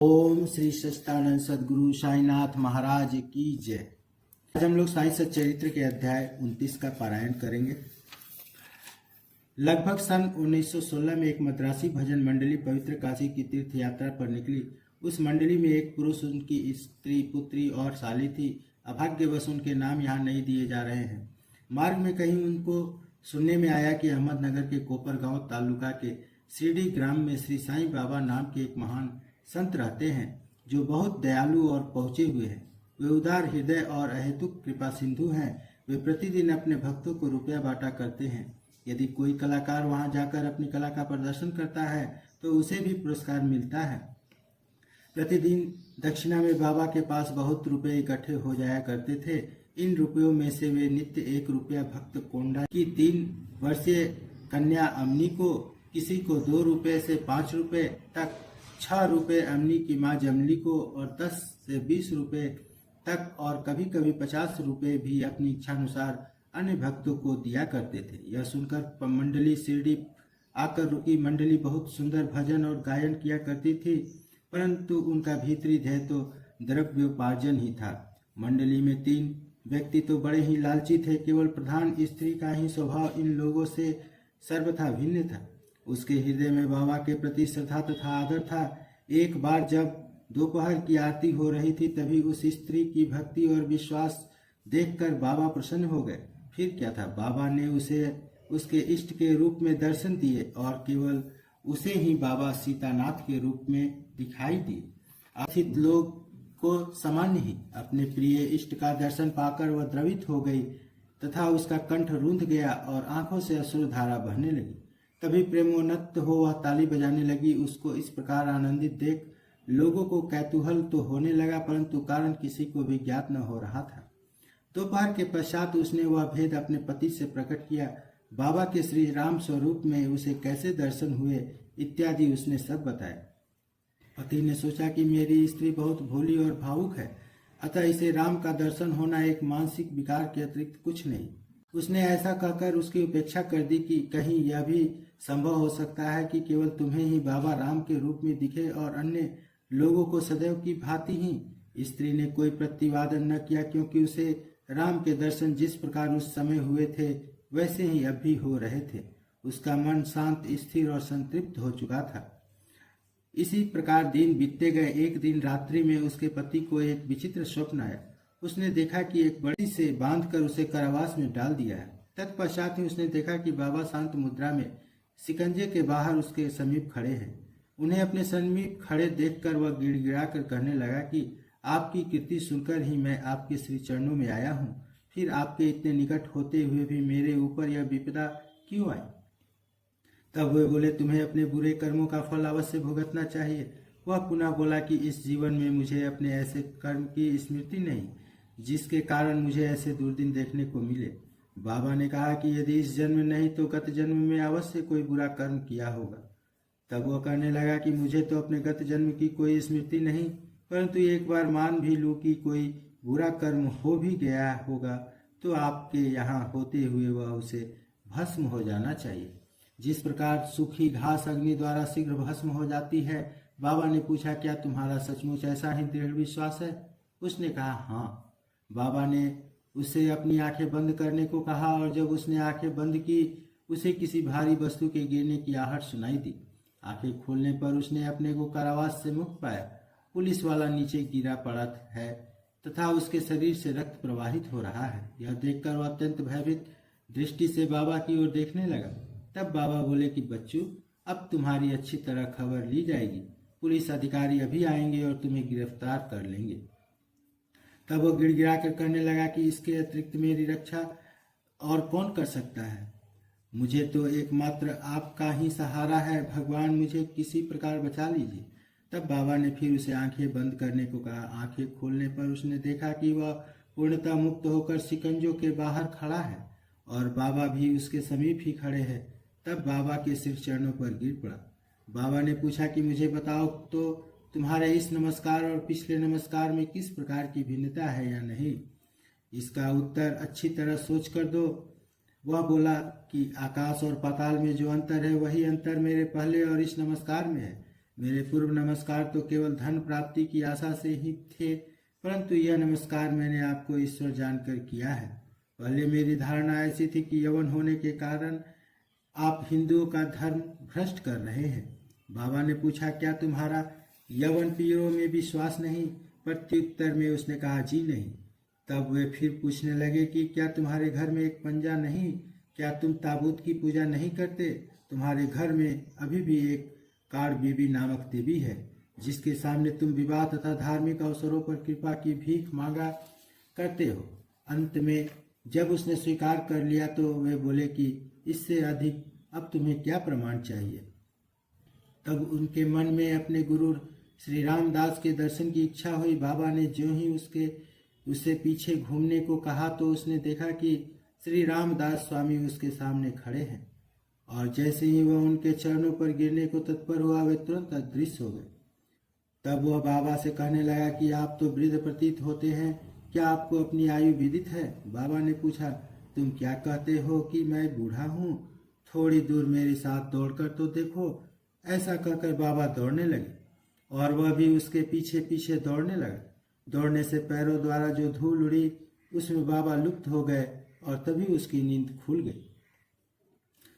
ओम श्री सच्चिदानंद सद्गुरु साईनाथ महाराज की जय। आज हम लोग साई सच्चरित्र के अध्याय 29 का पारायण करेंगे। लगभग सन 1916 में एक मद्रासी भजन मंडली पवित्र काशी की तीर्थ यात्रा पर निकली। उस मंडली में एक पुरुष, उनकी स्त्री, पुत्री और साली थी। अभाग्यवश उनके नाम यहाँ नहीं दिए जा रहे हैं। मार्ग में कहीं उनको सुनने में आया कि अहमदनगर के कोपरगांव तालुका के शिरडी ग्राम में श्री साईं बाबा नाम के एक महान संत रहते हैं, जो बहुत दयालु और पहुँचे हुए हैं। वे उदार हृदय और अहेतुक कृपा सिंधु हैं। वे प्रतिदिन अपने भक्तों को रुपया बांटा करते हैं। यदि कोई कलाकार वहां जाकर अपनी कला का प्रदर्शन करता है तो उसे भी पुरस्कार मिलता है। प्रतिदिन दक्षिणा में बाबा के पास बहुत रुपए इकट्ठे हो जाया करते थे। इन रुपयों में से वे नित्य 1 रुपया भक्त कोंडा की 3 वर्षीय कन्या अमनी को, किसी को 2 रुपये से 5 रुपये तक, 6 रुपये अमनी की माँ जमली को और 10 से 20 रुपये तक और कभी कभी 50 रुपये भी अपनी इच्छानुसार अन्य भक्तों को दिया करते थे। यह सुनकर मंडली शिरडी आकर रुकी। मंडली बहुत सुंदर भजन और गायन किया करती थी, परंतु उनका भीतरी ध्येय तो द्रव्योपार्जन ही था। मंडली में 3 व्यक्ति तो बड़े ही लालची थे। केवल प्रधान स्त्री का ही स्वभाव इन लोगों से सर्वथा भिन्न था। उसके हृदय में बाबा के प्रति श्रद्धा तथा आदर था। एक बार जब दोपहर की आरती हो रही थी, तभी उस स्त्री की भक्ति और विश्वास देखकर बाबा प्रसन्न हो गए। फिर क्या था, बाबा ने उसे उसके इष्ट के रूप में दर्शन दिए और केवल उसे ही बाबा सीतानाथ के रूप में दिखाई दिए। आथित लोग को सामान्य ही अपने प्रिय इष्ट का दर्शन पाकर वह द्रवित हो गई तथा उसका कंठ रूंध गया और आंखों से अश्रुधारा बहने लगी। तभी प्रेमोन्नत हो वह ताली बजाने लगी। उसको इस प्रकार आनंदित देख लोगों को कौतूहल तो होने लगा, परंतु कारण किसी को भी ज्ञात न हो रहा था। दोपहर के पश्चात उसने वह भेद अपने पति से प्रकट किया। बाबा के श्री राम स्वरूप में उसे कैसे दर्शन हुए इत्यादि उसने सब बताया। पति ने सोचा कि मेरी स्त्री बहुत भोली और भावुक है, अतः इसे राम का दर्शन होना एक मानसिक विकार के अतिरिक्त कुछ नहीं। उसने ऐसा कहकर उसकी उपेक्षा कर दी कि कहीं यह भी संभव हो सकता है कि केवल तुम्हें ही बाबा राम के रूप में दिखे और अन्य लोगों को सदैव की भांति ही। स्त्री ने कोई प्रतिवादन न किया, क्योंकि उसे राम के दर्शन जिस प्रकार उस समय हुए थे वैसे ही अब भी हो रहे थे। उसका मन शांत, स्थिर और संतृप्त हो चुका था। इसी प्रकार दिन बीतते गए। एक दिन रात्रि में उसके पति को एक विचित्र स्वप्न आया। उसने देखा कि एक बड़ी से बांधकर उसे कारावास में डाल दिया है। तत्पश्चात ही उसने देखा कि बाबा शांत मुद्रा में शिकंजे के बाहर उसके समीप खड़े हैं। उन्हें अपने समीप खड़े देखकर वह गिड़गिड़ा कर कहने लगा कि आपकी कीर्ति सुनकर ही मैं आपके श्री चरणों में आया हूँ। फिर आपके इतने निकट होते हुए भी मेरे ऊपर यह विपदा क्यों आई? तब वे बोले, तुम्हें अपने बुरे कर्मों का फल अवश्य भुगतना चाहिए। वह पुनः बोला कि इस जीवन में मुझे अपने ऐसे कर्म की स्मृति नहीं जिसके कारण मुझे ऐसे दुर्दिन देखने को मिले। बाबा ने कहा कि यदि इस जन्म नहीं तो गत जन्म में अवश्य कोई बुरा कर्म किया होगा। तब वह कहने लगा कि मुझे तो अपने गत जन्म की कोई स्मृति नहीं, परंतु एक बार मान भी लूं कि कोई बुरा कर्म हो भी गया होगा तो आपके यहाँ होते हुए वह उसे भस्म हो जाना चाहिए, जिस प्रकार सूखी घास अग्नि द्वारा शीघ्र भस्म हो जाती है। बाबा ने पूछा, क्या तुम्हारा सचमुच ऐसा ही दृढ़ विश्वास है? उसने कहा, हाँ। बाबा ने उसे अपनी आंखें बंद करने को कहा और जब उसने आंखें बंद की, उसे किसी भारी वस्तु के गिरने की आहट सुनाई दी। आंखें खोलने पर उसने अपने को कारावास से मुक्त पाया। पुलिस वाला नीचे गिरा पड़ा है तथा उसके शरीर से रक्त प्रवाहित हो रहा है। यह देखकर वह अत्यंत भयभीत दृष्टि से बाबा की ओर देखने लगा। तब बाबा बोले कि बच्चू, अब तुम्हारी अच्छी तरह खबर ली जाएगी। पुलिस अधिकारी अभी आएंगे और तुम्हें गिरफ्तार कर लेंगे। तब वो गिड़गिड़ा कर कहने लगा कि इसके अतिरिक्त मेरी रक्षा और कौन कर सकता है? मुझे तो एकमात्र आपका ही सहारा है। भगवान, मुझे किसी प्रकार बचा लीजिए। तब बाबा ने फिर उसे आंखें बंद करने को कहा। आंखें खोलने पर उसने देखा कि वह पूर्णतः मुक्त होकर शिकंजों के बाहर खड़ा है और बाबा भी उसके समीप ही खड़े हैं। तब बाबा के सिर चरणों पर गिर पड़ा। बाबा ने पूछा कि मुझे बताओ तो तुम्हारे इस नमस्कार और पिछले नमस्कार में किस प्रकार की भिन्नता है या नहीं? इसका उत्तर अच्छी तरह सोच कर दो। वह बोला कि आकाश और पाताल में जो अंतर है वही अंतर मेरे पहले और इस नमस्कार में है। मेरे पूर्व नमस्कार तो केवल धन प्राप्ति की आशा से ही थे, परंतु यह नमस्कार मैंने आपको ईश्वर जानकर किया है। पहले मेरी धारणा ऐसी थी कि यवन होने के कारण आप हिंदुओं का धर्म भ्रष्ट कर रहे हैं। बाबा ने पूछा, क्या तुम्हारा यवन पीरों में विश्वास नहीं? प्रत्युत्तर में उसने कहा, जी नहीं। तब वे फिर पूछने लगे कि क्या तुम्हारे घर में एक पंजा नहीं? क्या तुम ताबूत की पूजा नहीं करते? तुम्हारे घर में अभी भी एक कार बीबी नामक देवी है, जिसके सामने तुम विवाह तथा धार्मिक अवसरों पर कृपा की भीख मांगा करते हो। अंत में जब उसने स्वीकार कर लिया तो वे बोले कि इससे अधिक अब तुम्हें क्या प्रमाण चाहिए। तब उनके मन में अपने गुरु श्री रामदास के दर्शन की इच्छा हुई। बाबा ने जो ही उसे पीछे घूमने को कहा तो उसने देखा कि श्री रामदास स्वामी उसके सामने खड़े हैं, और जैसे ही वह उनके चरणों पर गिरने को तत्पर हुआ, वे तुरंत अदृश्य हो गए। तब वह बाबा से कहने लगा कि आप तो वृद्ध प्रतीत होते हैं, क्या आपको अपनी आयु विदित है? बाबा ने पूछा, तुम क्या कहते हो कि मैं बूढ़ा हूँ? थोड़ी दूर मेरे साथ दौड़कर तो देखो। ऐसा कहकर बाबा दौड़ने लगे और वह भी उसके पीछे पीछे दौड़ने लगा। दौड़ने से पैरों द्वारा जो धूल उड़ी उसमें बाबा लुप्त हो गए और तभी उसकी नींद खुल गई।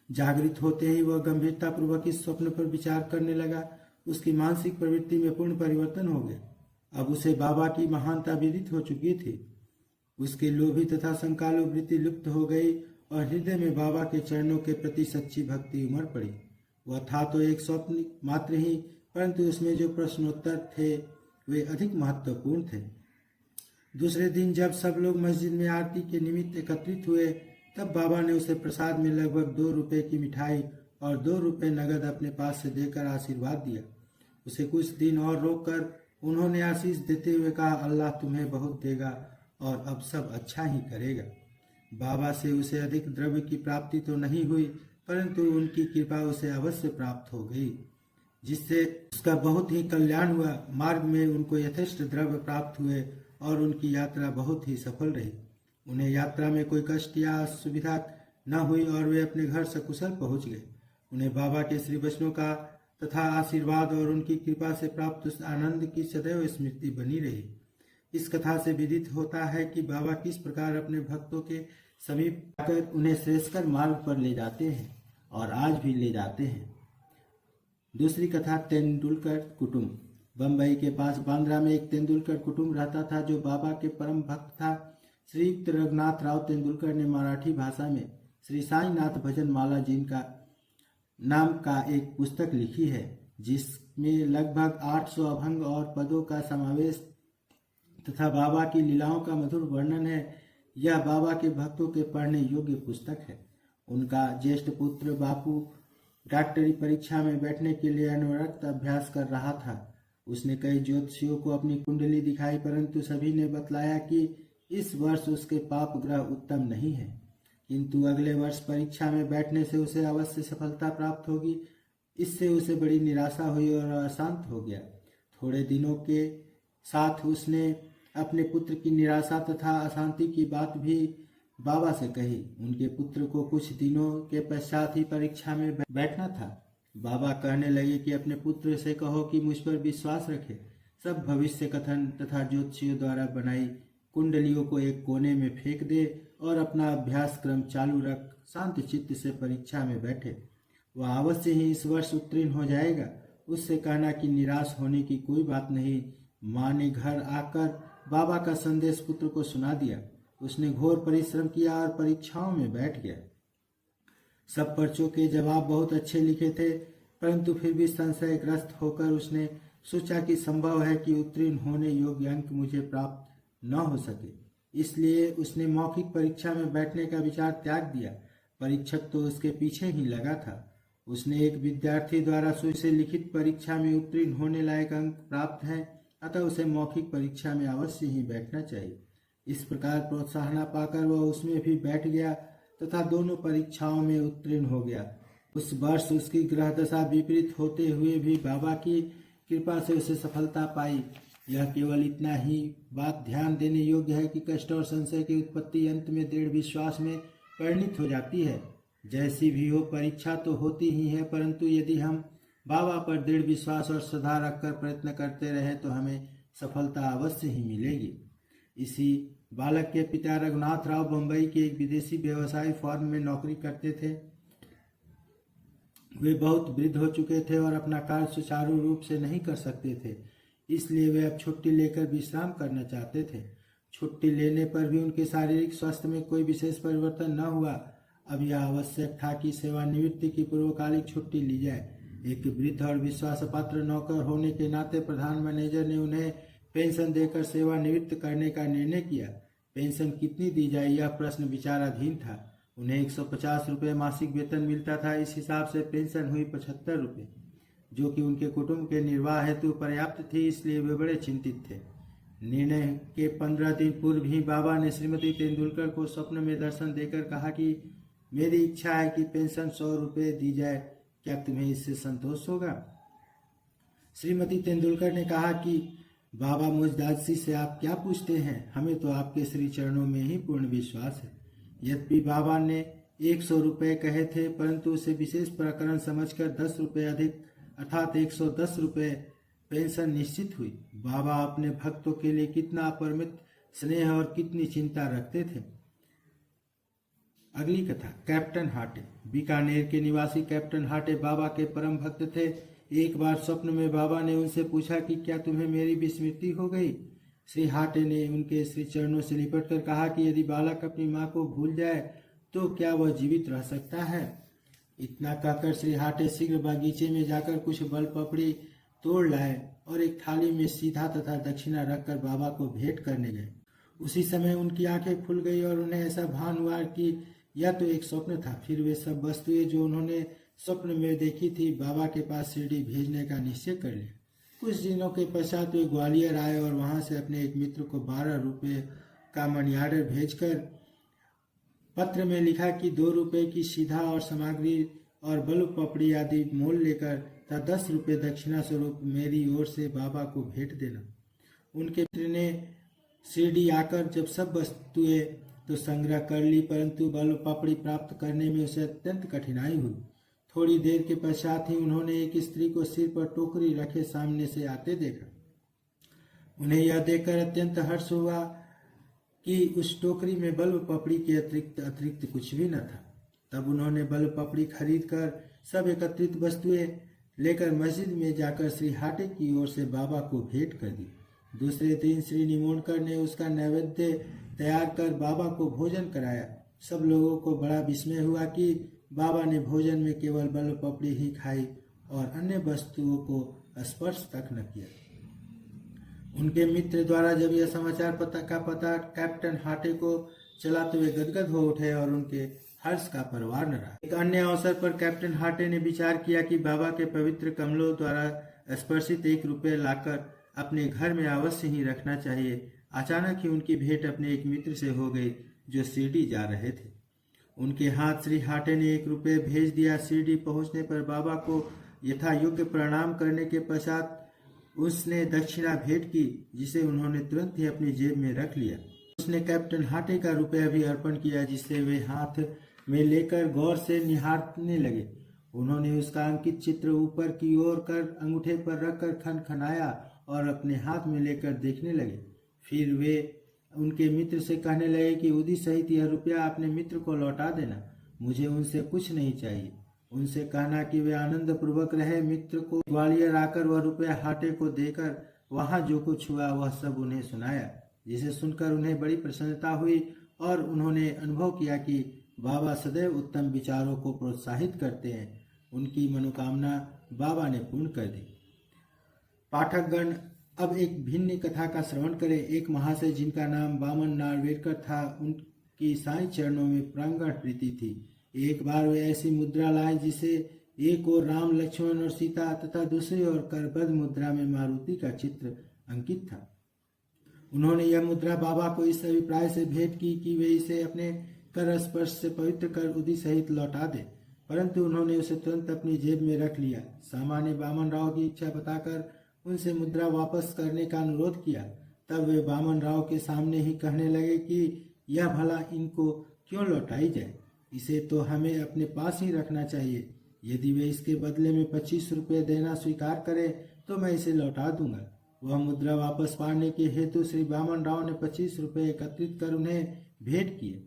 जागृत होते ही वह गंभीरतापूर्वक इस स्वप्न पर विचार करने लगा। उसकी मानसिक प्रवृत्ति में पूर्ण परिवर्तन हो गया। अब उसे बाबा की महानता विदित हो चुकी थी। उसके लोभी तथा संकालु वृत्ति लुप्त हो गई और हृदय में बाबा के चरणों के प्रति सच्ची भक्ति उमड़ पड़ी। वह था तो एक स्वप्न मात्र ही, परंतु उसमें जो प्रश्नोत्तर थे वे अधिक महत्वपूर्ण थे। दूसरे दिन जब सब लोग मस्जिद में आरती के निमित्त एकत्रित हुए, तब बाबा ने उसे प्रसाद में लगभग 2 रुपए की मिठाई और 2 रुपए नगद अपने पास से देकर आशीर्वाद दिया। उसे कुछ दिन और रोककर उन्होंने आशीष देते हुए कहा, अल्लाह तुम्हें बहुत देगा और अब सब अच्छा ही करेगा। बाबा से उसे अधिक द्रव्य की प्राप्ति तो नहीं हुई, परंतु उनकी कृपा उसे अवश्य प्राप्त हो गई, जिससे उसका बहुत ही कल्याण हुआ। मार्ग में उनको यथेष्ट द्रव्य प्राप्त हुए और उनकी यात्रा बहुत ही सफल रही। उन्हें यात्रा में कोई कष्ट या असुविधा न हुई और वे अपने घर सकुशल पहुंच गए। उन्हें बाबा के श्री वैष्णव का तथा आशीर्वाद और उनकी कृपा से प्राप्त उस आनंद की सदैव स्मृति बनी रही। इस कथा से विदित होता है कि बाबा किस प्रकार अपने भक्तों के समीप आकर उन्हें श्रेष्ठकर मार्ग पर ले जाते हैं और आज भी ले जाते हैं। दूसरी कथा, तेंदुलकर कुटुंब। बंबई के पास बांद्रा में एक तेंदुलकर कुटुंब रहता था जो बाबा के परम भक्त था। श्रीयुक्त रघुनाथ राव तेंदुलकर ने मराठी भाषा में श्री साईनाथ भजन माला जिनका नाम का एक पुस्तक लिखी है, जिसमें लगभग 800 अभंग और पदों का समावेश तथा बाबा की लीलाओं का मधुर वर्णन है। यह बाबा के भक्तों के पढ़ने योग्य पुस्तक है। उनका ज्येष्ठ पुत्र बापू डॉक्टरी परीक्षा में बैठने के लिए अनवरत अभ्यास कर रहा था। उसने कई ज्योतिषियों को अपनी कुंडली दिखाई, परंतु सभी ने बतलाया कि इस वर्ष उसके पाप ग्रह उत्तम नहीं है, किंतु अगले वर्ष परीक्षा में बैठने से उसे अवश्य सफलता प्राप्त होगी। इससे उसे बड़ी निराशा हुई और अशांत हो गया। थोड़े दिनों के साथ उसने अपने पुत्र की निराशा तथा अशांति की बात भी बाबा से कही। उनके पुत्र को कुछ दिनों के पश्चात ही परीक्षा में बैठना था। बाबा कहने लगे कि अपने पुत्र से कहो कि मुझ पर विश्वास रखे। सब भविष्य कथन तथा ज्योतिषियों द्वारा बनाई कुंडलियों को एक कोने में फेंक दे और अपना अभ्यास क्रम चालू रख शांत चित्त से परीक्षा में बैठे। वह अवश्य ही इस वर्ष उत्तीर्ण हो जाएगा। उससे कहना कि निराश होने की कोई बात नहीं। माँ ने घर आकर बाबा का संदेश पुत्र को सुना दिया। उसने घोर परिश्रम किया और परीक्षाओं में बैठ गया। सब पर्चों के जवाब बहुत अच्छे लिखे थे, परंतु फिर भी संशयग्रस्त होकर उसने सोचा कि संभव है कि उत्तीर्ण होने योग्य अंक मुझे प्राप्त न हो सके। इसलिए उसने मौखिक परीक्षा में बैठने का विचार त्याग दिया। परीक्षक तो उसके पीछे ही लगा था। उसने एक विद्यार्थी द्वारा से लिखित परीक्षा में उत्तीर्ण होने लायक अंक प्राप्त हैं, अतः उसे मौखिक परीक्षा में अवश्य ही बैठना चाहिए। इस प्रकार प्रोत्साहन पाकर वह उसमें भी बैठ गया तथा दोनों परीक्षाओं में उत्तीर्ण हो गया। उस वर्ष उसकी ग्रह दशा विपरीत होते हुए भी बाबा की कृपा से उसे सफलता पाई। यह केवल इतना ही बात ध्यान देने योग्य है कि कष्ट और संशय की उत्पत्ति अंत में दृढ़ विश्वास में परिणित हो जाती है। जैसी भी हो परीक्षा तो होती ही है, परंतु यदि हम बाबा पर दृढ़ विश्वास और श्रद्धा रखकर प्रयत्न करते रहे तो हमें सफलता अवश्य ही मिलेगी। इसी बालक के पिता रघुनाथ राव बंबई के एक विदेशी व्यवसाय फर्म में नौकरी करते थे। वे बहुत वृद्ध हो चुके थे और अपना कार्य सुचारू रूप से नहीं कर सकते थे, इसलिए वे अब छुट्टी लेकर विश्राम करना चाहते थे। छुट्टी लेने पर भी उनके शारीरिक स्वास्थ्य में कोई विशेष परिवर्तन न हुआ। अब यह आवश्यक था कि सेवानिवृत्ति की पूर्वकालिक छुट्टी ली जाए। एक वृद्ध और विश्वासपात्र नौकर होने के नाते प्रधान मैनेजर ने उन्हें पेंशन देकर सेवानिवृत्त करने का निर्णय किया। पेंशन कितनी दी जाए यह प्रश्न विचाराधीन था। उन्हें 150 रुपये मासिक वेतन मिलता था। इस हिसाब से पेंशन हुई 75 रुपये, जो कि उनके कुटुंब के निर्वाह हेतु पर्याप्त थी, इसलिए वे बड़े चिंतित थे। निर्णय के 15 दिन पूर्व ही बाबा ने श्रीमती तेंदुलकर को स्वप्न में दर्शन देकर कहा कि मेरी इच्छा है कि पेंशन 100 रुपये दी जाए, क्या तुम्हें इससे संतोष होगा? श्रीमती तेंदुलकर ने कहा कि बाबा मुझ दासी से आप क्या पूछते हैं, हमें तो आपके श्री चरणों में ही पूर्ण विश्वास है। यद्यपि बाबा ने 100 रुपये कहे थे, परंतु उसे विशेष प्रकरण समझकर 10 रुपये अधिक अर्थात 110 रुपये पेंशन निश्चित हुई। बाबा अपने भक्तों के लिए कितना अपरिमित स्नेह और कितनी चिंता रखते थे। अगली कथा, कैप्टन हाटे। बीकानेर के निवासी कैप्टन हाटे बाबा के परम भक्त थे। एक बार स्वप्न में बाबा ने उनसे पूछा कि क्या तुम्हें मेरी विस्मृति हो गई? श्री हाटे ने उनके श्री चरणों से लिपट कर कहा कि यदि बालक अपनी माँ को भूल जाए तो क्या वह जीवित रह सकता है? इतना कहकर श्री हाटे शीघ्र बागीचे में जाकर कुछ बल पपड़ी तोड़ लाए और एक थाली में सीधा तथा दक्षिणा रखकर बाबा को भेंट करने गए। उसी समय उनकी आंखें खुल गई और उन्हें ऐसा भान हुआ कि यह तो एक स्वप्न था। फिर वे सब वस्तुएं जो उन्होंने स्वप्न में देखी थी बाबा के पास शिरडी भेजने का निश्चय कर लिया। कुछ दिनों के पश्चात वे ग्वालियर आए और वहां से अपने एक मित्र को 12 रुपये का मनी ऑर्डर भेजकर पत्र में लिखा कि 2 रुपये की सीधा और सामग्री और बल्ब पपड़ी आदि मोल लेकर तथा 10 रुपये दक्षिणा स्वरूप मेरी ओर से बाबा को भेंट देना। उनके मित्र ने शिरडी आकर जब सब वस्तुएं तो संग्रह कर ली, परंतु बल्ब पपड़ी प्राप्त करने में उसे अत्यंत कठिनाई हुई। थोड़ी देर के पश्चात ही उन्होंने एक स्त्री को सिर पर टोकरी रखे सामने से आते देखा। उन्हें यह देखकर अत्यंत हर्ष हुआ कि उस टोकरी में बल्ब पपड़ी के अतिरिक्त कुछ भी न था। तब उन्होंने बल्ब पपड़ी खरीद कर सब एकत्रित वस्तुएं लेकर मस्जिद में जाकर श्री हाटे की ओर से बाबा को भेंट कर दी। दूसरे दिन श्री निमोणकर ने उसका नैवेद्य तैयार कर बाबा को भोजन कराया। सब लोगों को बड़ा विस्मय हुआ कि बाबा ने भोजन में केवल बल्ब पपड़ी ही खाई और अन्य वस्तुओं को स्पर्श तक न किया। उनके मित्र द्वारा जब यह समाचार पता कैप्टन हाटे को चला तो वे गदगद हो उठे और उनके हर्ष का परवार न रहा। एक अन्य अवसर पर कैप्टन हाटे ने विचार किया कि बाबा के पवित्र कमलों द्वारा स्पर्शित 1 रुपये लाकर अपने घर में अवश्य ही रखना चाहिए। अचानक ही उनकी भेंट अपने एक मित्र से हो गई जो शिरडी जा रहे थे। उनके हाथ श्री हाटे ने 1 रुपये भेज दिया। शिरडी पहुंचने पर बाबा को यथा योग्य प्रणाम करने के पश्चात उसने दक्षिणा भेंट की, जिसे उन्होंने तुरंत ही अपनी जेब में रख लिया। उसने कैप्टन हाटे का रुपया भी अर्पण किया, जिसे वे हाथ में लेकर गौर से निहारने लगे। उन्होंने उसका अंकित चित्र ऊपर की ओर कर अंगूठे पर रखकर खनखनाया और अपने हाथ में लेकर देखने लगे। फिर वे उनके मित्र से कहने लगे कि उदी सहित यह रुपया अपने मित्र को लौटा देना, मुझे उनसे कुछ नहीं चाहिए। उनसे कहना कि वे आनंद पूर्वक रहे। मित्र को ग्वालियर आकर वह रुपया हाटे को देकर वहां जो कुछ हुआ वह सब उन्हें सुनाया, जिसे सुनकर उन्हें बड़ी प्रसन्नता हुई और उन्होंने अनुभव किया कि बाबा सदैव उत्तम विचारों को प्रोत्साहित करते हैं। उनकी मनोकामना बाबा ने पूर्ण कर दी। पाठकगण, अब एक भिन्न कथा का श्रवण करें। एक महाशय जिनका नाम वामन नार्वेकर था, उनकी साईं चरणों में प्रांगण प्रीति थी। एक बार वे ऐसी मुद्रा लाए जिसे एक ओर राम लक्ष्मण और सीता तथा दूसरी ओर करबद्ध मुद्रा में मारुति का चित्र अंकित था। उन्होंने यह मुद्रा बाबा को इस अभिप्राय से भेंट की कि वे इसे अपने कर स्पर्श से पवित्र कर उदी सहित लौटा दे, परंतु उन्होंने उसे तुरंत अपनी जेब में रख लिया। सामान्य वामन राव की इच्छा बताकर उनसे मुद्रा वापस करने का अनुरोध किया। तब वे वामन राव के सामने ही कहने लगे कि यह भला इनको क्यों लौटाई जाए, इसे तो हमें अपने पास ही रखना चाहिए। यदि वे इसके बदले में 25 रुपये देना स्वीकार करे तो मैं इसे लौटा दूंगा। वह मुद्रा वापस पाने के हेतु श्री वामन राव ने 25 रुपये एकत्रित कर उन्हें भेंट किए।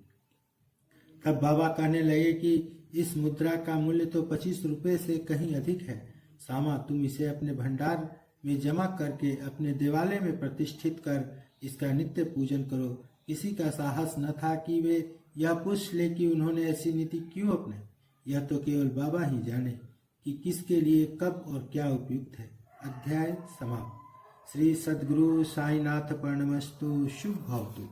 तब बाबा कहने लगे कि इस मुद्रा का मूल्य तो 25 रुपये से कहीं अधिक है। सामा, तुम इसे अपने भंडार में जमा करके अपने देवालय में प्रतिष्ठित कर इसका नित्य पूजन करो। किसी का साहस न था कि वे यह पूछ ले कि उन्होंने ऐसी नीति क्यों अपनाई। यह तो केवल बाबा ही जाने कि किसके लिए कब और क्या उपयुक्त है। अध्याय समाप्त। श्री सद्गुरु साईनाथ प्रणमस्तु। शुभ भवतु।